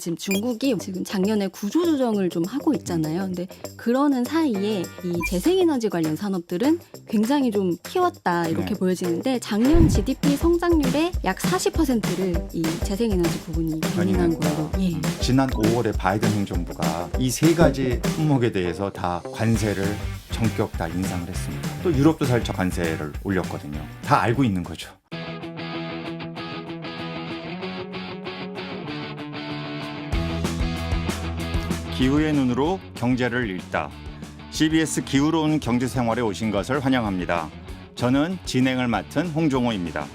지금 중국이 지금 작년에 구조조정을 좀 하고 있잖아요. 근데 그러는 사이에 이 재생에너지 관련 산업들은 굉장히 좀 키웠다 이렇게 네. 보여지는데 작년 GDP 성장률의 약 40%를 이 재생에너지 부분이 견인한 걸로. 예. 지난 5월에 바이든 행정부가 이 세 가지 품목에 대해서 다 관세를 전격 다 인상을 했습니다. 또 유럽도 살짝 관세를 올렸거든요. 다 알고 있는 거죠. 기후의 눈으로 경제를 읽다. CBS 기후로운 경제생활에 오신 것을 환영합니다. 저는 진행을 맡은 홍종호입니다.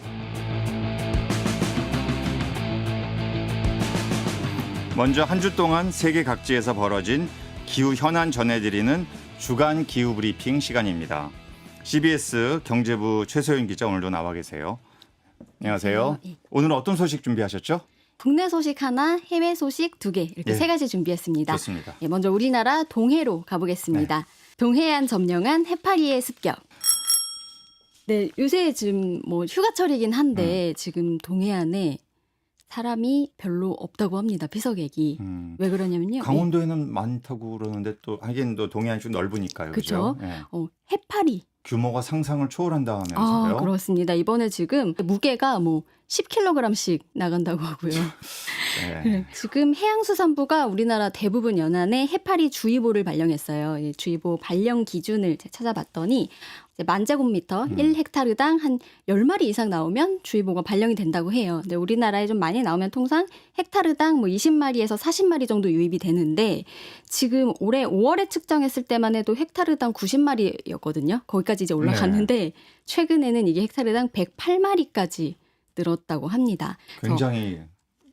먼저 한 주 동안 세계 각지에서 벌어진 기후 현안 전해드리는 주간 기후 브리핑 시간입니다. CBS 경제부 최소연 기자 오늘도 나와 계세요. 안녕하세요. 예. 오늘은 어떤 소식 준비하셨죠? 국내 소식 하나, 해외 소식 2개 이렇게 예. 세 가지 준비했습니다. 좋습니다. 예, 먼저 우리나라 동해로 가보겠습니다. 동해안 점령한 해파리의 습격. 네, 요새 지금 뭐 휴가철이긴 한데 지금 동해안에 사람이 별로 없다고 합니다. 피서객이. 왜 그러냐면요. 강원도에는 많다고 그러는데 또 하긴 또 동해안이 좀 넓으니까요. 그렇죠. 예. 해파리. 규모가 상상을 초월한다면서요? 그렇습니다. 이번에 지금 무게가 뭐 10kg씩 나간다고 하고요. 네. 지금 해양수산부가 우리나라 대부분 연안에 해파리 주의보를 발령했어요. 이 주의보 발령 기준을 찾아봤더니 이제 만제곱미터 1헥타르당 한 10마리 이상 나오면 주의보가 발령이 된다고 해요. 근데 우리나라에 좀 많이 나오면 통상 헥타르당 뭐 20마리에서 40마리 정도 유입이 되는데 지금 올해 5월에 측정했을 때만 해도 헥타르당 90마리였거든요. 거기까지 이제 올라갔는데 최근에는 이게 헥타르당 108마리까지 늘었다고 합니다. 굉장히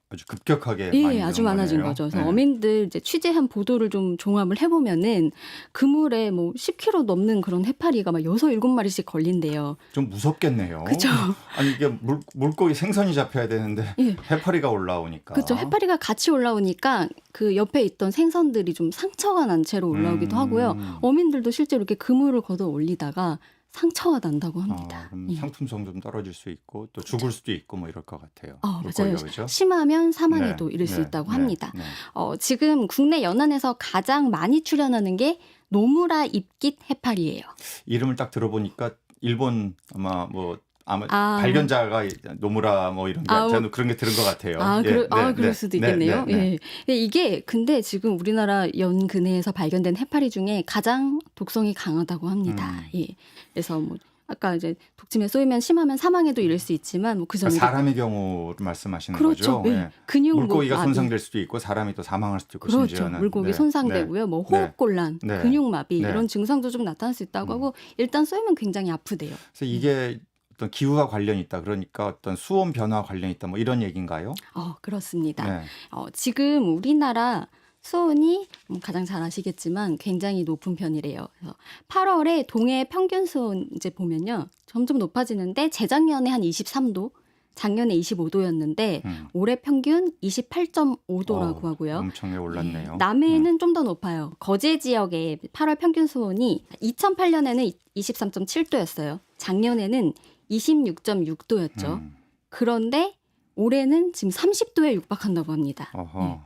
아주 급격하게 예, 많이 아주 늘은 많아진 거네요. 거죠. 그래서 네. 어민들 이제 취재한 보도를 좀 종합을 해보면은 그물에 뭐 10kg 넘는 그런 해파리가 막 6, 7마리씩 걸린대요. 좀 무섭겠네요. 그죠? 아니 이게 물고기 생선이 잡혀야 되는데 예. 해파리가 올라오니까. 그렇죠. 해파리가 같이 올라오니까 그 옆에 있던 생선들이 좀 상처가 난 채로 올라오기도 하고요. 어민들도 실제로 이렇게 그물을 걷어 올리다가 상처가 난다고 합니다. 그럼 예. 상품성 좀 떨어질 수 있고 또 죽을 수도 있고 뭐 이럴 것 같아요. 맞아요. 물고기가, 그죠? 심하면 사망에도 네, 이를 수 네, 있다고 네, 합니다. 네. 지금 국내 연안에서 가장 많이 출현하는 게 노무라 입깃 해파리예요. 이름을 딱 들어보니까 일본 아마 아. 발견자가 노무라 뭐 이런 게 저는 그런 게 들은 것 같아요. 그럴 수도 있겠네요. 예. 이게 근데 지금 우리나라 연근해에서 발견된 해파리 중에 가장 독성이 강하다고 합니다. 예. 그래서 뭐 아까 이제 독침에 쏘이면 심하면 사망에도 이를 수 있지만 뭐 그전에 사람의 경우를 말씀하시는 그렇죠. 거죠. 예. 근육 물고기가 마비. 손상될 수도 있고 사람이 또 사망할 수도 있고 그렇죠. 심지어는. 물고기 네, 손상되고요. 뭐 호흡곤란, 네. 근육마비 네. 이런 증상도 좀 나타날 수 있다고 하고 일단 쏘이면 굉장히 아프대요. 그래서 이게 어떤 기후와 관련이 있다. 그러니까 어떤 수온 변화 관련이 있다. 뭐 이런 얘기인가요? 그렇습니다. 네. 지금 우리나라 수온이 가장 잘 아시겠지만 굉장히 높은 편이래요. 그래서 8월에 동해 평균 수온 이제 보면요. 점점 높아지는데 재작년에 한 23도, 작년에 25도였는데 올해 평균 28.5도라고 하고요. 엄청나게 올랐네요. 남해는 좀 더 높아요. 거제 지역의 8월 평균 수온이 2008년에는 23.7도였어요. 작년에는 26.6도였죠. 그런데 올해는 지금 30도에 육박한다고 합니다.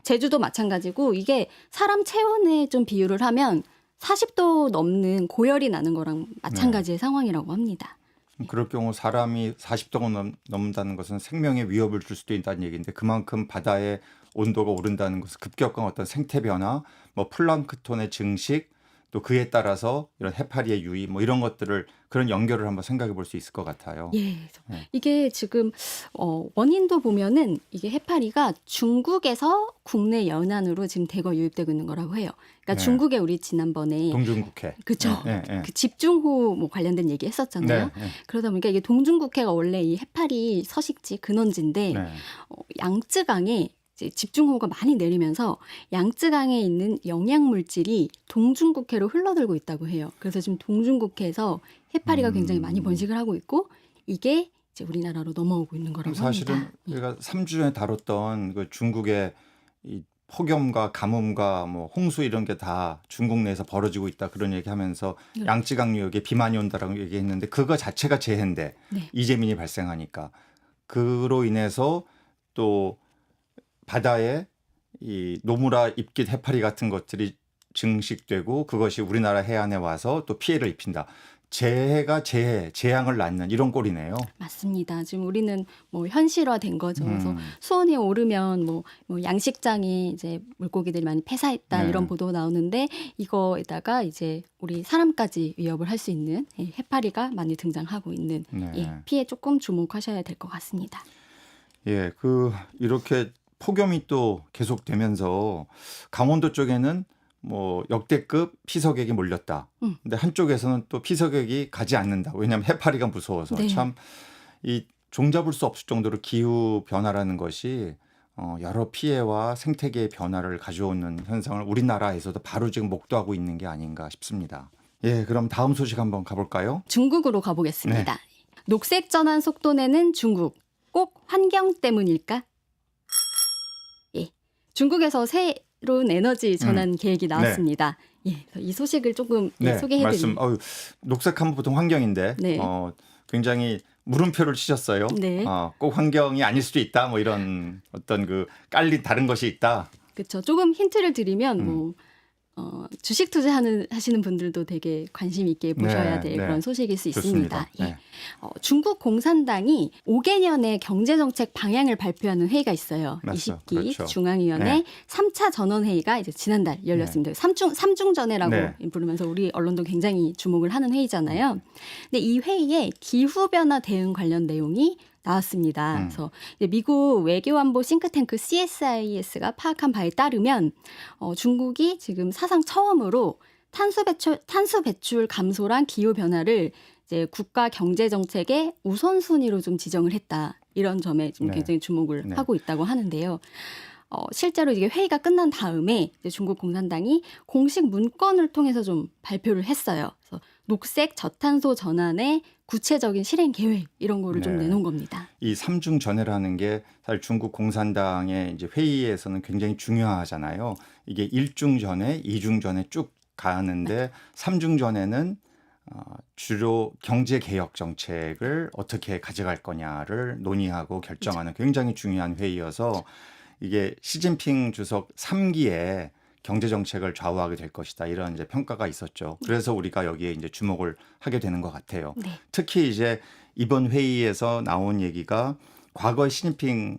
제주도 마찬가지고 이게 사람 체온에 좀 비유를 하면 40도 넘는 고열이 나는 거랑 마찬가지의 상황이라고 합니다. 그럴 경우 사람이 40도가 넘는다는 것은 생명에 위협을 줄 수도 있다는 얘기인데 그만큼 바다의 온도가 오른다는 것은 급격한 어떤 생태 변화, 뭐 플랑크톤의 증식, 또 그에 따라서 이런 해파리의 유입 뭐 이런 것들을 그런 연결을 한번 생각해 볼 수 있을 것 같아요. 예. 이게 지금 원인도 보면은 이게 해파리가 중국에서 국내 연안으로 지금 대거 유입되고 있는 거라고 해요. 그러니까 중국에 우리 지난번에 동중국해. 그렇죠. 그 집중호우 뭐 관련된 얘기 했었잖아요. 그러다 보니까 이게 동중국해가 원래 이 해파리 서식지 근원지인데 양쯔강에 이제 집중호우가 많이 내리면서 양쯔강에 있는 영양물질이 동중국해로 흘러들고 있다고 해요. 그래서 지금 동중국해에서 해파리가 굉장히 많이 번식을 하고 있고 이게 이제 우리나라로 넘어오고 있는 거라고 사실은 합니다. 우리가 3주 전에 다뤘던 그 중국의 이 폭염과 가뭄과 뭐 홍수 이런 게 다 중국 내에서 벌어지고 있다 그런 얘기하면서 양쯔강유역에 비만이 온다라고 얘기했는데 그거 자체가 재해인데 이재민이 발생하니까 그로 인해서 또 바다에 이 노무라, 입깃, 해파리 같은 것들이 증식되고 그것이 우리나라 해안에 와서 또 피해를 입힌다. 재해가 재앙을 낳는 이런 꼴이네요. 맞습니다. 지금 우리는 뭐 현실화된 거죠. 그래서 수온이 오르면 뭐 양식장이 이제 물고기들이 많이 폐사했다 네. 이런 보도 나오는데 이거에다가 이제 우리 사람까지 위협을 할 수 있는 해파리가 많이 등장하고 있는 네. 피해 조금 주목하셔야 될 것 같습니다. 예, 이렇게 폭염이 또 계속되면서 강원도 쪽에는 뭐 역대급 피서객이 몰렸다. 근데 한쪽에서는 또 피서객이 가지 않는다. 왜냐하면 해파리가 무서워서. 네. 참 이 종잡을 수 없을 정도로 기후 변화라는 것이 여러 피해와 생태계의 변화를 가져오는 현상을 우리나라에서도 바로 지금 목도하고 있는 게 아닌가 싶습니다. 예, 그럼 다음 소식 한번 가볼까요? 중국으로 네. 가보겠습니다. 녹색 전환 속도 내는 중국. 꼭 환경 때문일까? 예. 중국에서 새로운 에너지 전환 계획이 나왔습니다. 예. 이 소식을 조금 소개해드립니다. 녹색하면 보통 환경인데 네. 굉장히 물음표를 치셨어요. 네. 꼭 환경이 아닐 수도 있다. 뭐 이런 어떤 깔린 다른 것이 있다. 그렇죠. 조금 힌트를 드리면 주식 하시는 분들도 되게 관심 있게 보셔야 될 그런 소식일 수 있습니다. 좋습니다. 예. 중국 공산당이 5개년의 경제정책 방향을 발표하는 회의가 있어요. 맞죠. 20기 그렇죠. 중앙위원회 네. 3차 전원회의가 이제 지난달 열렸습니다. 삼중전회라고 네. 부르면서 우리 언론도 굉장히 주목을 하는 회의잖아요. 근데 이 회의에 기후변화 대응 관련 내용이 나왔습니다. 그래서 이제 미국 외교안보 싱크탱크 CSIS가 파악한 바에 따르면 중국이 지금 사상 처음으로 탄소 배출 감소랑 기후 변화를 이제 국가 경제 정책의 우선순위로 좀 지정을 했다. 이런 점에 좀 굉장히 주목을 하고 있다고 하는데요. 실제로 이게 회의가 끝난 다음에 이제 중국 공산당이 공식 문건을 통해서 좀 발표를 했어요. 그래서 녹색 저탄소 전환의 구체적인 실행 계획 이런 거를 좀 내놓은 겁니다. 이 삼중 전회라는 게 사실 중국 공산당의 이제 회의에서는 굉장히 중요하잖아요. 이게 1중 전회, 2중 전회 쭉 가는데 3중 전회는 주로 경제 개혁 정책을 어떻게 가져갈 거냐를 논의하고 결정하는 굉장히 중요한 회의여서 이게 시진핑 주석 3기에 경제 정책을 좌우하게 될 것이다. 이런 이제 평가가 있었죠. 그래서 우리가 여기에 이제 주목을 하게 되는 것 같아요. 네. 특히 이제 이번 회의에서 나온 얘기가 과거 시진핑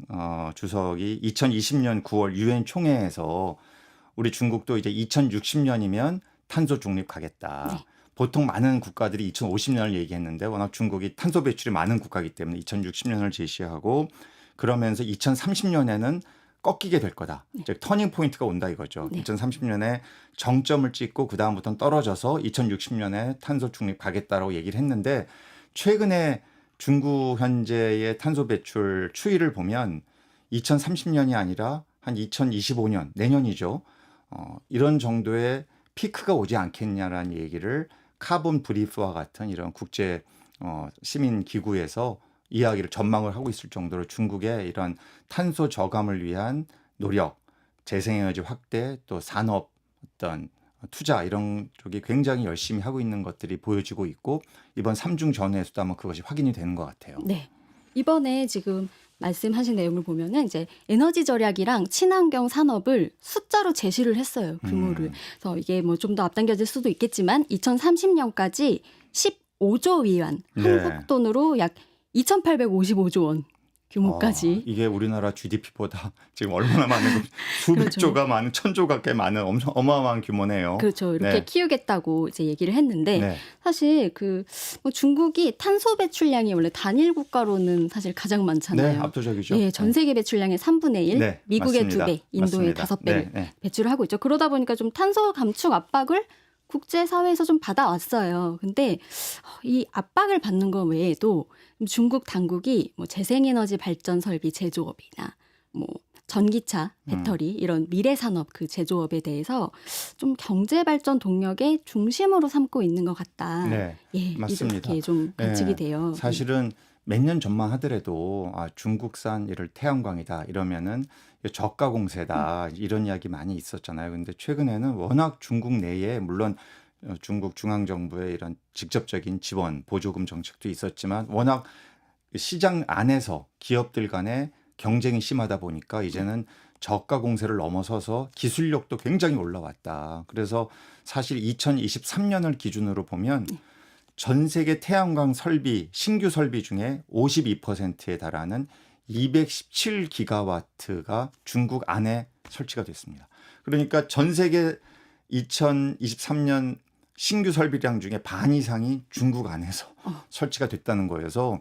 주석이 2020년 9월 유엔 총회에서 우리 중국도 이제 2060년이면 탄소 중립 가겠다. 네. 보통 많은 국가들이 2050년을 얘기했는데 워낙 중국이 탄소 배출이 많은 국가이기 때문에 2060년을 제시하고 그러면서 2030년에는 꺾이게 될 거다. 즉 터닝 포인트가 온다 이거죠. 2030년에 정점을 찍고 그다음부터는 떨어져서 2060년에 탄소 중립 가겠다라고 얘기를 했는데 최근에 중국 현재의 탄소 배출 추이를 보면 2030년이 아니라 한 2025년 내년이죠. 이런 정도의 피크가 오지 않겠냐라는 얘기를 카본 브리프와 같은 이런 국제 시민 기구에서 이야기를 전망을 하고 있을 정도로 중국의 이런 탄소 저감을 위한 노력, 재생에너지 확대, 또 산업 어떤 투자 이런 쪽이 굉장히 열심히 하고 있는 것들이 보여지고 있고 이번 삼중 전회에서도 아마 그것이 확인이 되는 것 같아요. 네. 이번에 지금 말씀하신 내용을 보면은 이제 에너지 절약이랑 친환경 산업을 숫자로 제시를 했어요. 규모를. 그래서 이게 뭐 좀 더 앞당겨질 수도 있겠지만 2030년까지 15조 위안 한국 돈으로 약 2,855조 원 규모까지. 이게 우리나라 GDP보다 지금 얼마나 많은 수백 조가 많은 천조 가까이 많은 엄청 어마어마한 규모네요. 그렇죠. 이렇게 네. 키우겠다고 이제 얘기를 했는데 네. 사실 뭐 중국이 탄소 배출량이 원래 단일 국가로는 사실 가장 많잖아요. 네, 압도적이죠. 네, 전 세계 배출량의 3분의 1, 네, 미국의 맞습니다. 2배, 인도의 맞습니다. 5배를 네. 배출을 하고 있죠. 그러다 보니까 좀 탄소 감축 압박을 국제사회에서 좀 받아왔어요. 근데 이 압박을 받는 것 외에도 중국 당국이 뭐 재생에너지 발전 설비 제조업이나 뭐 전기차, 배터리 이런 미래 산업 그 제조업에 대해서 좀 경제 발전 동력의 중심으로 삼고 있는 것 같다. 네, 예, 맞습니다. 이렇게 좀 관측이 돼요. 사실은 몇 년 전만 하더라도 중국산 이를 태양광이다 이러면은 저가 공세다 이런 이야기 많이 있었잖아요. 근데 최근에는 워낙 중국 내에 물론 중국 중앙정부의 이런 직접적인 지원, 보조금 정책도 있었지만 워낙 시장 안에서 기업들 간에 경쟁이 심하다 보니까 이제는 저가 공세를 넘어서서 기술력도 굉장히 올라왔다. 그래서 사실 2023년을 기준으로 보면 전 세계 태양광 설비, 신규 설비 중에 52%에 달하는 217기가와트가 중국 안에 설치가 됐습니다. 그러니까 전 세계 2023년 신규 설비량 중에 반 이상이 중국 안에서 설치가 됐다는 거여서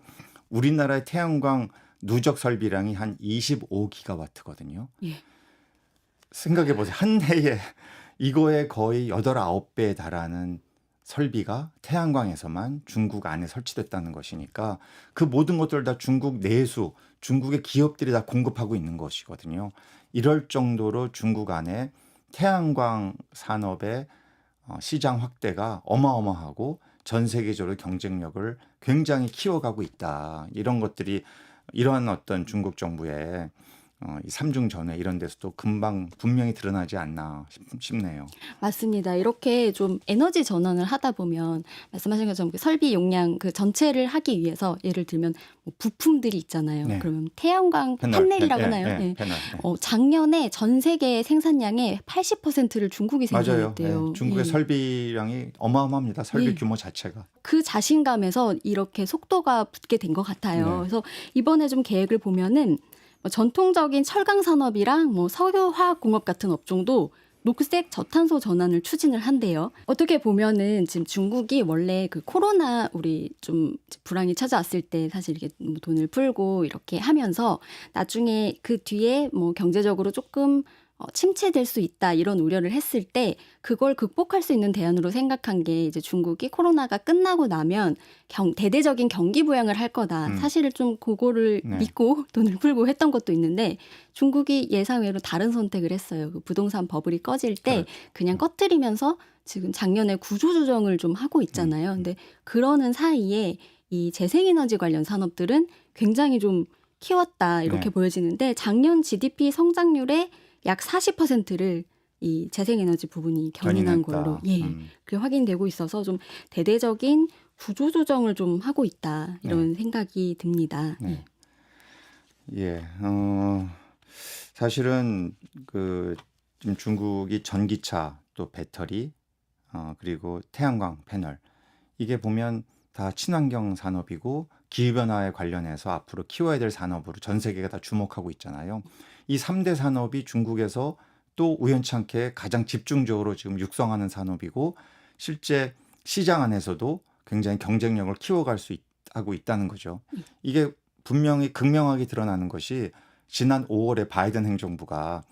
우리나라의 태양광 누적 설비량이 한 25기가와트거든요. 예. 생각해 보세요. 한 해에 이거에 거의 8, 9배에 달하는 설비가 태양광에서만 중국 안에 설치됐다는 것이니까 그 모든 것들 다 중국 내수, 중국의 기업들이 다 공급하고 있는 것이거든요. 이럴 정도로 중국 안에 태양광 산업의 시장 확대가 어마어마하고 전 세계적으로 경쟁력을 굉장히 키워가고 있다. 이런 것들이 이러한 어떤 중국 정부의 이 삼중 전회 이런 데서도 금방 분명히 드러나지 않나 싶네요. 맞습니다. 이렇게 좀 에너지 전환을 하다 보면 말씀하신 것처럼 그 설비 용량 그 전체를 하기 위해서 예를 들면 뭐 부품들이 있잖아요. 네. 그러면 태양광 패널, 판넬이라고 하나요? 네, 네. 패널. 네. 작년에 전 세계 생산량의 80%를 중국이 맞아요. 생산했대요. 네. 중국의 예. 설비량이 어마어마합니다. 설비 예. 규모 자체가. 그 자신감에서 이렇게 속도가 붙게 된 것 같아요. 네. 그래서 이번에 좀 계획을 보면은 뭐 전통적인 철강 산업이랑 뭐 석유화학공업 같은 업종도 녹색 저탄소 전환을 추진을 한대요. 어떻게 보면은 지금 중국이 원래 그 코로나 우리 좀 불황이 찾아왔을 때 사실 이렇게 뭐 돈을 풀고 이렇게 하면서 나중에 그 뒤에 뭐 경제적으로 조금 침체될 수 있다 이런 우려를 했을 때 그걸 극복할 수 있는 대안으로 생각한 게 이제 중국이 코로나가 끝나고 나면 대대적인 경기 부양을 할 거다. 사실은 좀 그거를 네. 믿고 돈을 풀고 했던 것도 있는데 중국이 예상외로 다른 선택을 했어요. 그 부동산 버블이 꺼질 때 그렇죠. 그냥 꺼뜨리면서 지금 작년에 구조조정을 좀 하고 있잖아요. 근데 그러는 사이에 이 재생에너지 관련 산업들은 굉장히 좀 키웠다 이렇게 네. 보여지는데 작년 GDP 성장률의 약 40%를 이 재생에너지 부분이 견인한 견인했다. 걸로 그게 확인되고 있어서 좀 대대적인 구조조정을 좀 하고 있다 이런 생각이 듭니다. 네. 예, 사실은 그 지금 중국이 전기차 또 배터리 그리고 태양광 패널 이게 보면 다 친환경 산업이고 기후변화에 관련해서 앞으로 키워야 될 산업으로 전 세계가 다 주목하고 있잖아요. 이 3대 산업이 중국에서 또 우연치 않게 가장 집중적으로 지금 육성하는 산업이고 실제 시장 안에서도 굉장히 경쟁력을 키워갈 수 하고 있다는 거죠. 이게 분명히 극명하게 드러나는 것이 지난 5월에 바이든 행정부가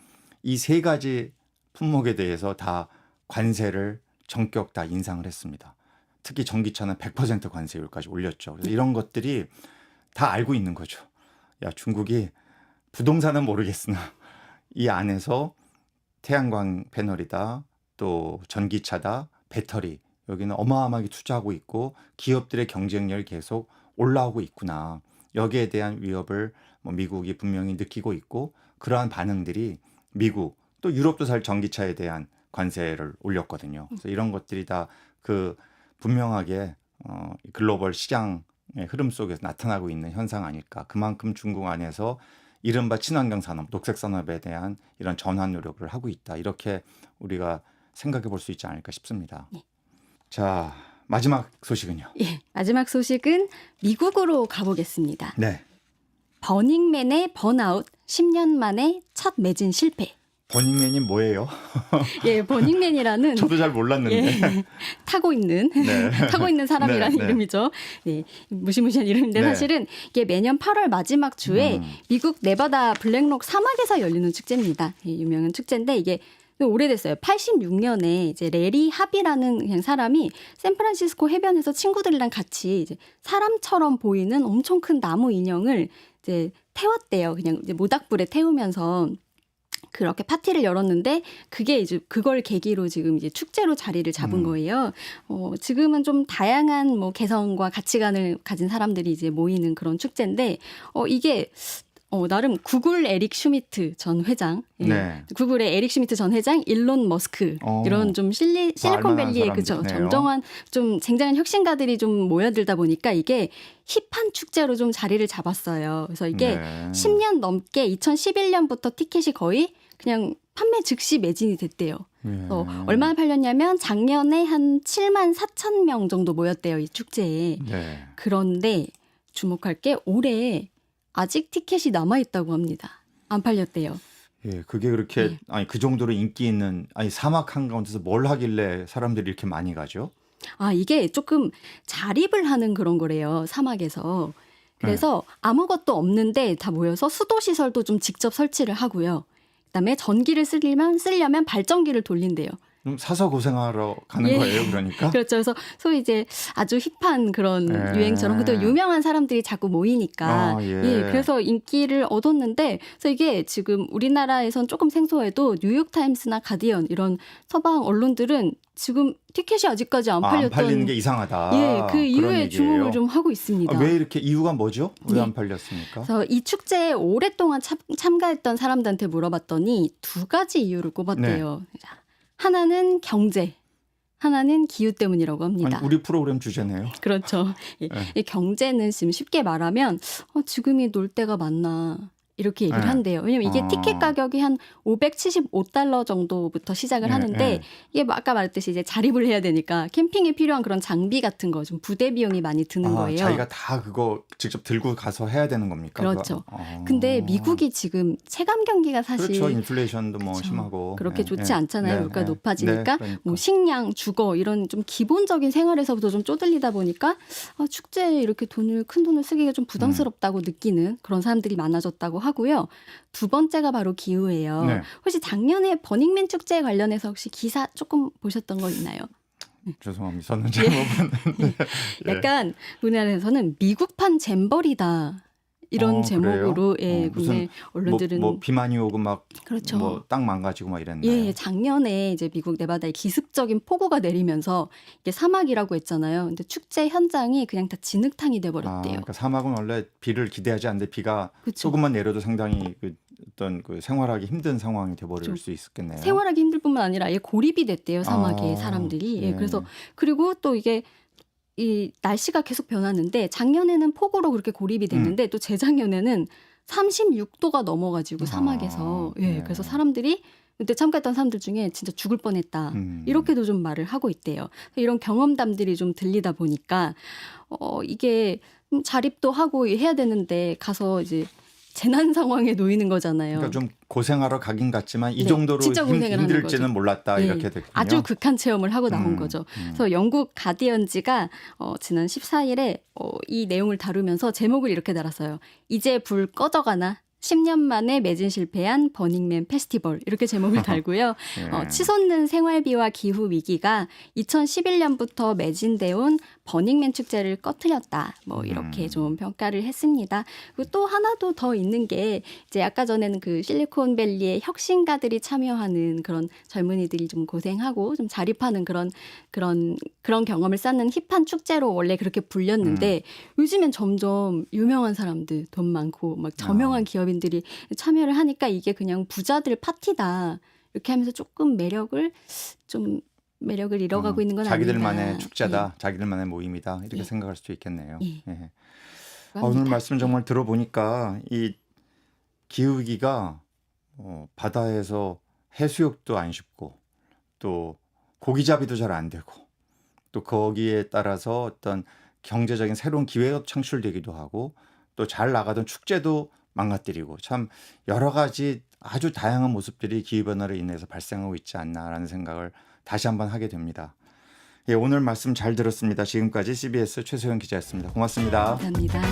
이 세 가지 품목에 대해서 다 관세를 전격 다 인상을 했습니다. 특히 전기차는 100% 관세율까지 올렸죠. 그래서 이런 것들이 다 알고 있는 거죠. 야, 중국이 부동산은 모르겠으나 이 안에서 태양광 패널이다, 또 전기차다, 배터리 여기는 어마어마하게 투자하고 있고 기업들의 경쟁력이 계속 올라오고 있구나. 여기에 대한 위협을 미국이 분명히 느끼고 있고 그러한 반응들이 미국 또 유럽도 사실 전기차에 대한 관세를 올렸거든요. 그래서 이런 것들이 다 그 분명하게 글로벌 시장의 흐름 속에서 나타나고 있는 현상 아닐까. 그만큼 중국 안에서 이른바 친환경 산업, 녹색 산업에 대한 이런 전환 노력을 하고 있다. 이렇게 우리가 생각해 볼 수 있지 않을까 싶습니다. 네. 자, 마지막 소식은요. 예, 마지막 소식은 미국으로 가보겠습니다. 네. 버닝맨의 번아웃 10년 만에 첫 매진 실패. 버닝맨이 뭐예요? 예, 버닝맨이라는 저도 잘 몰랐는데. 예, 타고 있는 네. 타고 있는 사람이라는 네. 이름이죠. 예, 무시무시한 이름인데 네. 사실은 이게 매년 8월 마지막 주에 미국 네바다 블랙록 사막에서 열리는 축제입니다. 예, 유명한 축제인데 이게 오래됐어요. 86년에 이제 레리 합이라는 그냥 사람이 샌프란시스코 해변에서 친구들이랑 같이 이제 사람처럼 보이는 엄청 큰 나무 인형을 이제 태웠대요. 그냥 이제 모닥불에 태우면서 그렇게 파티를 열었는데 그게 이제 그걸 계기로 지금 이제 축제로 자리를 잡은 거예요. 지금은 좀 다양한 뭐 개성과 가치관을 가진 사람들이 이제 모이는 그런 축제인데 이게 나름 구글 에릭 슈미트 전 회장, 예. 네. 구글의 에릭 슈미트 전 회장, 일론 머스크 이런 좀 실리콘밸리의 그죠 정정한 좀 굉장한 혁신가들이 좀 모여들다 보니까 이게 힙한 축제로 좀 자리를 잡았어요. 그래서 이게 네. 10년 넘게 2011년부터 티켓이 거의 그냥 판매 즉시 매진이 됐대요. 얼마나 팔렸냐면 작년에 한 7만 4천 명 정도 모였대요. 이 축제에. 네. 그런데 주목할 게 올해 아직 티켓이 남아있다고 합니다. 안 팔렸대요. 예, 그게 그렇게 예. 아니 그 정도로 인기 있는 아니 사막 한가운데서 뭘 하길래 사람들이 이렇게 많이 가죠? 이게 조금 자립을 하는 그런 거래요. 사막에서. 그래서 아무것도 없는데 다 모여서 수도 시설도 좀 직접 설치를 하고요. 그다음에 전기를 쓰려면 발전기를 돌린대요. 좀 사서 고생하러 가는 예. 거예요, 그러니까? 그렇죠. 그래서 소위 이제 아주 힙한 그런 유행처럼 그것도 유명한 사람들이 자꾸 모이니까 예. 그래서 인기를 얻었는데 그래서 이게 지금 우리나라에선 조금 생소해도 뉴욕타임스나 가디언 이런 서방 언론들은 지금 티켓이 아직까지 안 안 팔렸던 팔리는 게 이상하다. 그 그런 이유에 얘기예요. 주목을 좀 하고 있습니다. 왜 이렇게 이유가 뭐죠? 왜 네. 안 팔렸습니까? 그래서 이 축제에 오랫동안 참가했던 사람들한테 물어봤더니 두 가지 이유를 꼽았대요. 하나는 경제, 하나는 기후 때문이라고 합니다. 아니, 우리 프로그램 주제네요. 그렇죠. 이 경제는 지금 쉽게 말하면 지금이 놀 때가 맞나 이렇게 얘기를 한대요. 왜냐면 이게 티켓 가격이 한 $575 정도부터 시작을 하는데 이게 아까 말했듯이 이제 자립을 해야 되니까 캠핑에 필요한 그런 장비 같은 거 좀 부대 비용이 많이 드는 거예요. 자기가 다 그거 직접 들고 가서 해야 되는 겁니까? 그렇죠. 근데 미국이 지금 체감 경기가 사실 그렇죠. 인플레이션도 뭐 그렇죠. 심하고 그렇게 좋지 않잖아요. 물가 높아지니까 그러니까. 뭐 식량, 주거 이런 좀 기본적인 생활에서부터 좀 쪼들리다 보니까 축제에 이렇게 큰 돈을 쓰기가 좀 부담스럽다고 느끼는 그런 사람들이 많아졌다고 하고요. 두 번째가 바로 기후예요. 네. 혹시 작년에 버닝맨 축제에 관련해서 혹시 기사 조금 보셨던 거 있나요? 죄송합니다. 저는 잘못 봤는데. 약간 우리나라에서는 미국판 잼버리다. 이런 제목으로 국내 언론들은 뭐 비 많이 오고 막 그렇죠. 뭐 땅 망가지고 막 이랬나요? 작년에 이제 미국 네바다에 기습적인 폭우가 내리면서 이게 사막이라고 했잖아요. 근데 축제 현장이 그냥 다 진흙탕이 돼 버렸대요. 그러니까 사막은 원래 비를 기대하지 않는데 비가 그쵸. 조금만 내려도 상당히 어떤 생활하기 힘든 상황이 돼 버릴 수 있었겠네요. 생활하기 힘들 뿐만 아니라 아예 고립이 됐대요. 사막에 사람들이. 그래서 그리고 또 이게 이 날씨가 계속 변하는데 작년에는 폭우로 그렇게 고립이 됐는데 또 재작년에는 36도가 넘어가지고 사막에서 그래서 사람들이 그때 참가했던 사람들 중에 진짜 죽을 뻔했다 이렇게도 좀 말을 하고 있대요. 이런 경험담들이 좀 들리다 보니까 이게 자립도 하고 해야 되는데 가서 이제 재난 상황에 놓이는 거잖아요. 그러니까 좀 고생하러 가긴 갔지만 이 정도로 진짜 고생을 힘들지는 하는 거죠. 몰랐다 이렇게 됐군요. 아주 극한 체험을 하고 나온 거죠. 그래서 영국 가디언지가 지난 14일에 이 내용을 다루면서 제목을 이렇게 달았어요. 이제 불 꺼져가나? 10년 만에 매진 실패한 버닝맨 페스티벌 이렇게 제목을 달고요. 치솟는 생활비와 기후 위기가 2011년부터 매진돼 온 버닝맨 축제를 꺼트렸다. 뭐 이렇게 좀 평가를 했습니다. 그리고 또 하나도 더 있는 게 이제 아까 전에는 그 실리콘밸리의 혁신가들이 참여하는 그런 젊은이들이 좀 고생하고 좀 자립하는 그런 경험을 쌓는 힙한 축제로 원래 그렇게 불렸는데 요즘엔 점점 유명한 사람들 돈 많고 막 저명한 기업인들이 참여를 하니까 이게 그냥 부자들 파티다 이렇게 하면서 조금 매력을 잃어가고 있는 건 자기들만의 아닌가. 축제다, 자기들만의 모임이다 이렇게 생각할 수도 있겠네요. 오늘 합니다. 말씀 정말 들어보니까 이 기후위기가 바다에서 해수욕도 안 쉽고 또 고기잡이도 잘 안 되고 또 거기에 따라서 어떤 경제적인 새로운 기회가 창출되기도 하고 또 잘 나가던 축제도 망가뜨리고 참 여러 가지 아주 다양한 모습들이 기후변화로 인해서 발생하고 있지 않나라는 생각을 다시 한번 하게 됩니다. 오늘 말씀 잘 들었습니다. 지금까지 CBS 최소영 기자였습니다. 고맙습니다. 감사합니다.